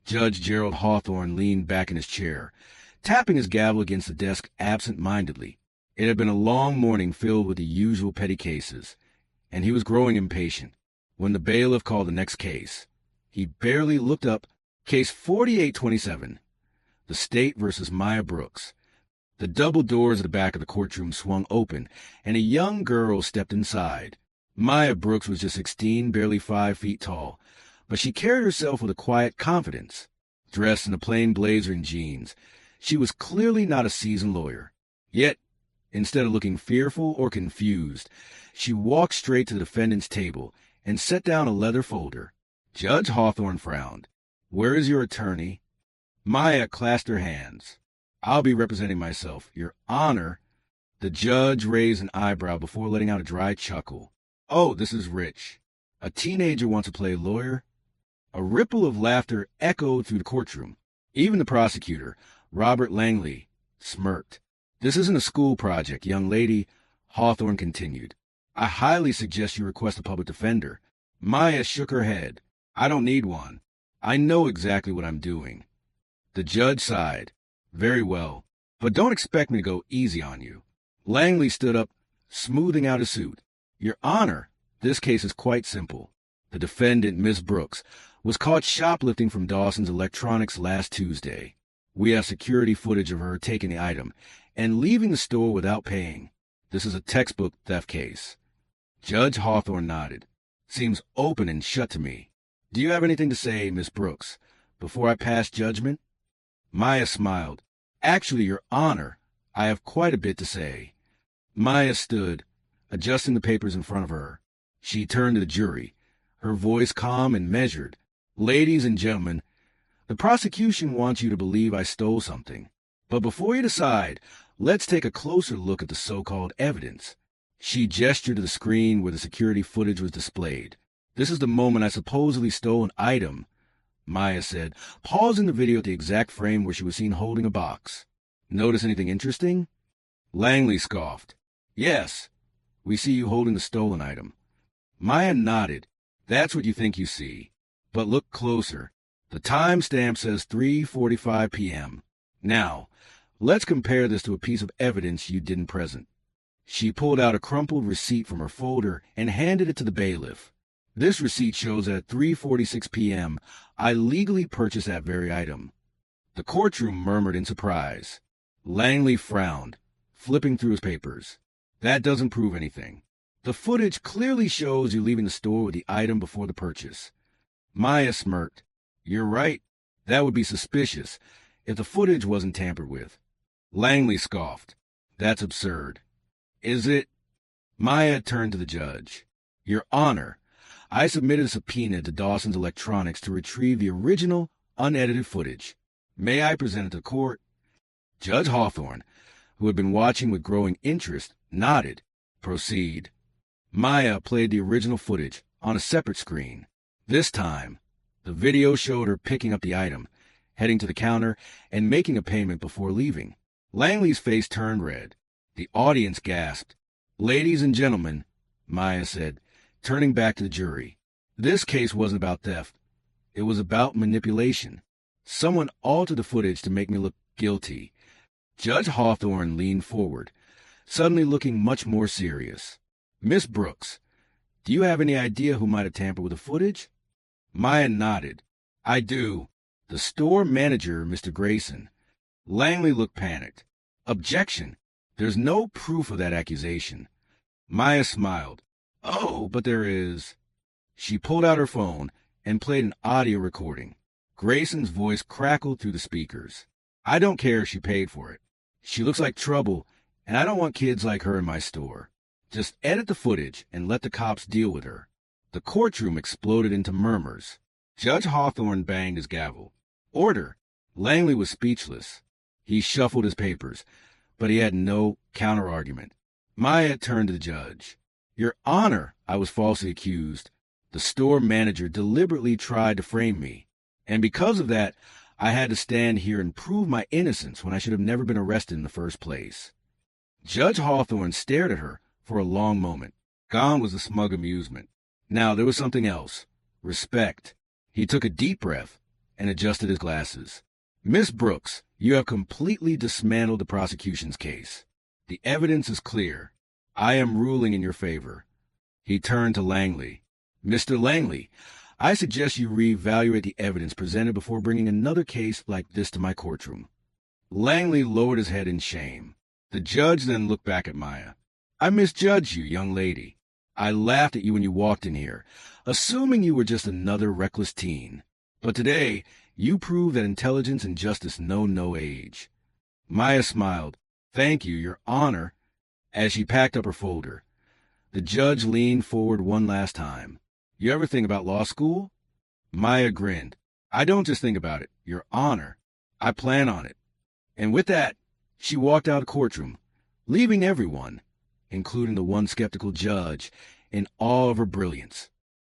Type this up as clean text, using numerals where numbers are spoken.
Judge Gerald Hawthorne leaned back in his chair, tapping his gavel against the desk absent-mindedly. It had been a long morning filled with the usual petty cases, and he was growing impatient. When the bailiff called the next case, he barely looked up. Case 4827, the State versus Maya Brooks. The double doors at the back of the courtroom swung open, and a young girl stepped inside. Maya Brooks was just 16, barely 5 feet tall, but she carried herself with a quiet confidence. Dressed in a plain blazer and jeans, she was clearly not a seasoned lawyer. Yet, instead of looking fearful or confused, she walked straight to the defendant's table and set down a leather folder. Judge Hawthorne frowned. "Where is your attorney?" Maya clasped her hands. "I'll be representing myself, Your Honor." The judge raised an eyebrow before letting out a dry chuckle. "Oh, this is rich. A teenager wants to play lawyer?" A ripple of laughter echoed through the courtroom. Even the prosecutor, Robert Langley, smirked. "This isn't a school project, young lady," Hawthorne continued. "I highly suggest you request a public defender." Maya shook her head. "I don't need one. I know exactly what I'm doing." The judge sighed. "Very well, but don't expect me to go easy on you." Langley stood up, smoothing out his suit. "Your Honor, this case is quite simple. The defendant, Miss Brooks, was caught shoplifting from Dawson's Electronics last Tuesday. We have security footage of her taking the item and leaving the store without paying. This is a textbook theft case." Judge Hawthorne nodded. "Seems open and shut to me. Do you have anything to say, Miss Brooks, before I pass judgment?" Maya smiled. "Actually, Your Honor, I have quite a bit to say." Maya stood, adjusting the papers in front of her. She turned to the jury, her voice calm and measured. "Ladies and gentlemen, the prosecution wants you to believe I stole something. But before you decide, let's take a closer look at the so-called evidence." She gestured to the screen where the security footage was displayed. "This is the moment I supposedly stole an item," Maya said, pausing the video at the exact frame where she was seen holding a box. "Notice anything interesting?" Langley scoffed. "Yes, we see you holding the stolen item." Maya nodded. "That's what you think you see. But look closer. The timestamp says 3:45 p.m. Now, let's compare this to a piece of evidence you didn't present." She pulled out a crumpled receipt from her folder and handed it to the bailiff. "This receipt shows that at 3:46 p.m., I legally purchased that very item." The courtroom murmured in surprise. Langley frowned, flipping through his papers. "That doesn't prove anything. The footage clearly shows you leaving the store with the item before the purchase." Maya smirked. "You're right. That would be suspicious if the footage wasn't tampered with." Langley scoffed. "That's absurd." "Is it?" Maya turned to the judge. "Your Honor, I submitted a subpoena to Dawson's Electronics to retrieve the original, unedited footage. May I present it to court?" Judge Hawthorne, who had been watching with growing interest, nodded. "Proceed." Maya played the original footage on a separate screen. This time, the video showed her picking up the item, heading to the counter, and making a payment before leaving. Langley's face turned red. The audience gasped. "Ladies and gentlemen," Maya said, turning back to the jury, "this case wasn't about theft. It was about manipulation. Someone altered the footage to make me look guilty." Judge Hawthorne leaned forward, suddenly looking much more serious. "Miss Brooks, do you have any idea who might have tampered with the footage?" Maya nodded. "I do. The store manager, Mr. Grayson." Langley looked panicked. "Objection. There's no proof of that accusation." Maya smiled. "Oh, but there is." She pulled out her phone and played an audio recording. Grayson's voice crackled through the speakers. "I don't care if she paid for it. She looks like trouble, and I don't want kids like her in my store. Just edit the footage and let the cops deal with her." The courtroom exploded into murmurs. Judge Hawthorne banged his gavel. "Order." Langley was speechless. He shuffled his papers, but he had no counter-argument. Maya turned to the judge. "Your Honor, I was falsely accused. The store manager deliberately tried to frame me, and because of that, I had to stand here and prove my innocence when I should have never been arrested in the first place." Judge Hawthorne stared at her for a long moment. Gone was the smug amusement. Now there was something else. Respect. He took a deep breath and adjusted his glasses. Miss Brooks, you have completely dismantled the prosecution's case. The evidence is clear. I am ruling in your favor. He turned to Langley. Mr. Langley, I suggest you reevaluate the evidence presented before bringing another case like this to my courtroom. Langley lowered his head in shame. The judge then looked back at Maya. I misjudged you, young lady. I laughed at you when you walked in here, assuming you were just another reckless teen. But today, you prove that intelligence and justice know no age. Maya smiled. Thank you, Your Honor, as she packed up her folder. The judge leaned forward one last time. You ever think about law school? Maya grinned. I don't just think about it, Your Honor. I plan on it. And with that, she walked out of the courtroom, leaving everyone, including the one skeptical judge, in awe of her brilliance.